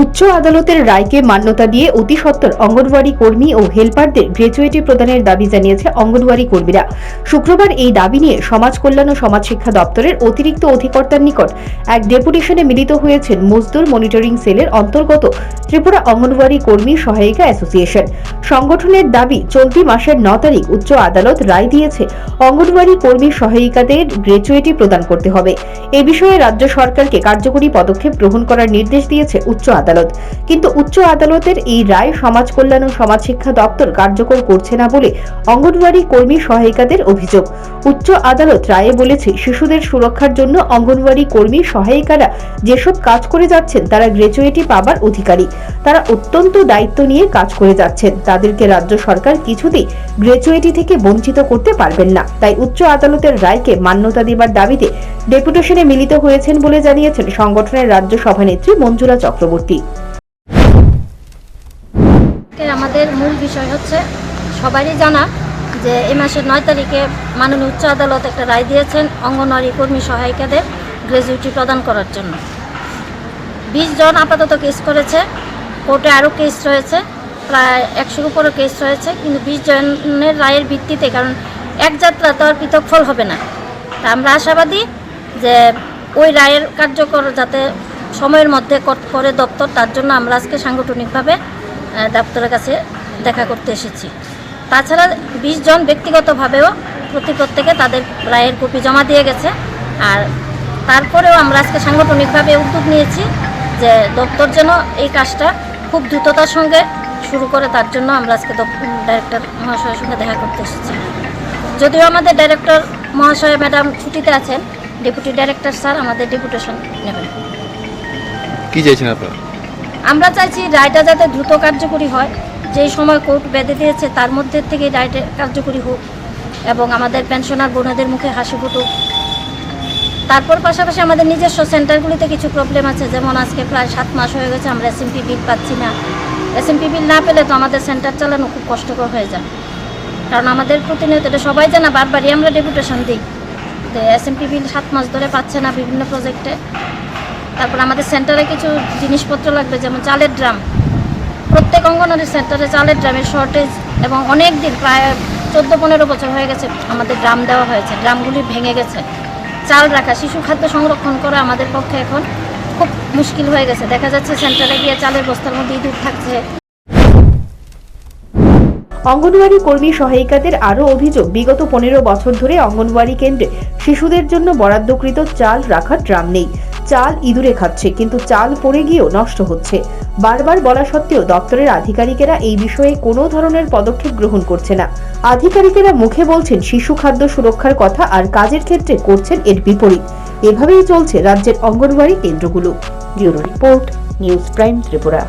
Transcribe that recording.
উচ্চ আদালতের রায়কে মান্যতা দিয়ে অতি সত্বর অঙ্গনওয়াড়ি কর্মী ও হেলপারদের গ্র্যাচুইটি প্রদানের দাবি জানিয়েছে অঙ্গনওয়াড়ি কর্মীরা। শুক্রবার এই দাবি নিয়ে সমাজ কল্যাণ ও সমাজ শিক্ষা দপ্তরের অতিরিক্ত অধিকর্তার নিকট এক ডেপুটেশনে মিলিত হয়েছেন মজদুর মনিটরিং সেলের অন্তর্গত ত্রিপুরা অঙ্গনওয়াড়ি কর্মী সহায়িকা অ্যাসোসিয়েশন। সংগঠনের দাবি, চলতি মাসের 9 তারিখ উচ্চ আদালত রায় দিয়েছে অঙ্গনওয়াড়ি কর্মী সহায়িকাদের গ্র্যাচুইটি প্রদান করতে হবে। এ বিষয়ে রাজ্য সরকারকে কার্যকরী পদক্ষেপ গ্রহণ করার নির্দেশ দিয়েছে উচ্চ আদালত। কিন্তু উচ্চ আদালতের এই রায় সমাজ কল্যাণ ও সমাজ শিক্ষা দপ্তর কার্যকর করছে না বলে অঙ্গনওয়াড়ি কর্মী সহায়িকাদের অভিযোগ। উচ্চ আদালত রায়ে বলেছে, শিশুদের সুরক্ষার জন্য অঙ্গনওয়াড়ি কর্মী সহায়িকারা যেসব কাজ করে যাচ্ছেন তারা গ্র্যাচুইটি পাবার অধিকারী। তারা অত্যন্ত দায়িত্ব নিয়ে কাজ করে যাচ্ছেন, তাদেরকে রাজ্য সরকার কিছুতেই গ্র্যাচুইটি থেকে বঞ্চিত করতে পারবেন না। তাই উচ্চ আদালতের রায়কে মান্যতা দেবার দাবিতে ডেপুটেশনে মিলিত হয়েছেন বলে জানিয়েছেন সংগঠনের রাজ্য সভানেত্রী মঞ্জুরা চক্রবর্তী। আমাদের মূল বিষয় হচ্ছে, সবারই জানা যে এই মাসের 9 তারিখে মাননীয় উচ্চ আদালত একটা রায় দিয়েছেন অঙ্গনওয়াড়ি কর্মী সহায়িকাদের গ্র্যাচুইটি প্রদান করার জন্য। 20 জন আপাতত কেস করেছে, কোর্টে আরও কেস রয়েছে, প্রায় 100-এর উপরও কেস রয়েছে। কিন্তু 20 জনের রায়ের ভিত্তিতে, কারণ এক যাত্রা তো আর পৃথক ফল হবে না, তা আমরা আশাবাদী যে ওই রায়ের কার্যকর যাতে সময়ের মধ্যে করে দপ্তর, তার জন্য আমরা আজকে সাংগঠনিকভাবে দপ্তরের কাছে দেখা করতে এসেছি। তাছাড়া 20 জন ব্যক্তিগতভাবেও প্রত্যেকে তাদের রায়ের কপি জমা দিয়ে গেছে। আর তারপরেও আমরা আজকে সাংগঠনিকভাবে উদ্যোগ নিয়েছি যে দপ্তর যেন এই কাজটা খুব দ্রুততার সঙ্গে শুরু করে, তার জন্য আমরা আজকে ডাইরেক্টর মহাশয়ের সঙ্গে দেখা করতে এসেছি। যদিও আমাদের ডাইরেক্টর মহাশয় ম্যাডাম ছুটিতে আছেন, ডেপুটি ডাইরেক্টর স্যার আমাদের ডেপুটেশন নেবেন। কি চাইছেন আপনারা? আমরা চাইছি রায়টা যাতে দ্রুত কার্যকরী হয়, যেই সময় কোর্ট বেঁধে দিয়েছে তার মধ্যে থেকে রায়টা কার্যকরী হোক এবং আমাদের পেনশনার বোনদের মুখে হাসি ফুটুক। তারপর পাশাপাশি আমাদের নিজস্ব সেন্টারগুলিতে কিছু প্রবলেম আছে, যেমন আজকে প্রায় 7 মাস হয়ে গেছে আমরা এসএমপি বিল পাচ্ছি না। এসএমপি বিল না পেলে তো আমাদের সেন্টার চালানো খুব কষ্টকর হয়ে যায়, কারণ আমাদের প্রতিনিয়ত এটা সবাই জানা, বারবারই আমরা ডেপুটেশন দিই যে এসএমপি বিল 7 মাস ধরে পাচ্ছে না বিভিন্ন প্রজেক্টে। তারপর আমাদের সেন্টারে কিছু জিনিসপত্র লাগবে, যেমন চালের ড্রাম। প্রত্যেক অঙ্গনওয়াড়ি সেন্টারে চালের ড্রামের শর্টেজ, এবং অনেক দিন প্রায় 14-15 বছর হয়ে গেছে আমাদের ড্রাম দেওয়া হয়েছে, ড্রামগুলি ভেঙে গেছে। চাল রাখা, শিশু খাদ্য সংরক্ষণ করা আমাদের পক্ষে এখন খুব মুশকিল হয়ে গেছে। দেখা যাচ্ছে সেন্টারে গিয়ে চালের বস্তার মধ্যে ইঁদুর থাকছে। অঙ্গনওয়াড়ি কর্মী সহায়িকাদের আরও অভিযোগ, বিগত 15 বছর ধরে অঙ্গনওয়াড়ি কেন্দ্রে শিশুদের জন্য বরাদ্দকৃত চাল রাখার ড্রাম নেই। চাল ইঁদুরে খাচ্ছে, কিন্তু চাল পড়ে গিয়েও নষ্ট হচ্ছে। বারবার বলা সত্ত্বেও দপ্তরের আধিকারিকেরা এই বিষয়ে কোনো ধরনের পদক্ষেপ গ্রহণ করছে না। আধিকারিকেরা মুখে বলছেন শিশু খাদ্য সুরক্ষার কথা, আর কাজের ক্ষেত্রে করছেন এর বিপরীত। এভাবেই চলছে রাজ্যের অঙ্গনওয়াড়ি কেন্দ্রগুলো। Bureau report, news prime Tripura.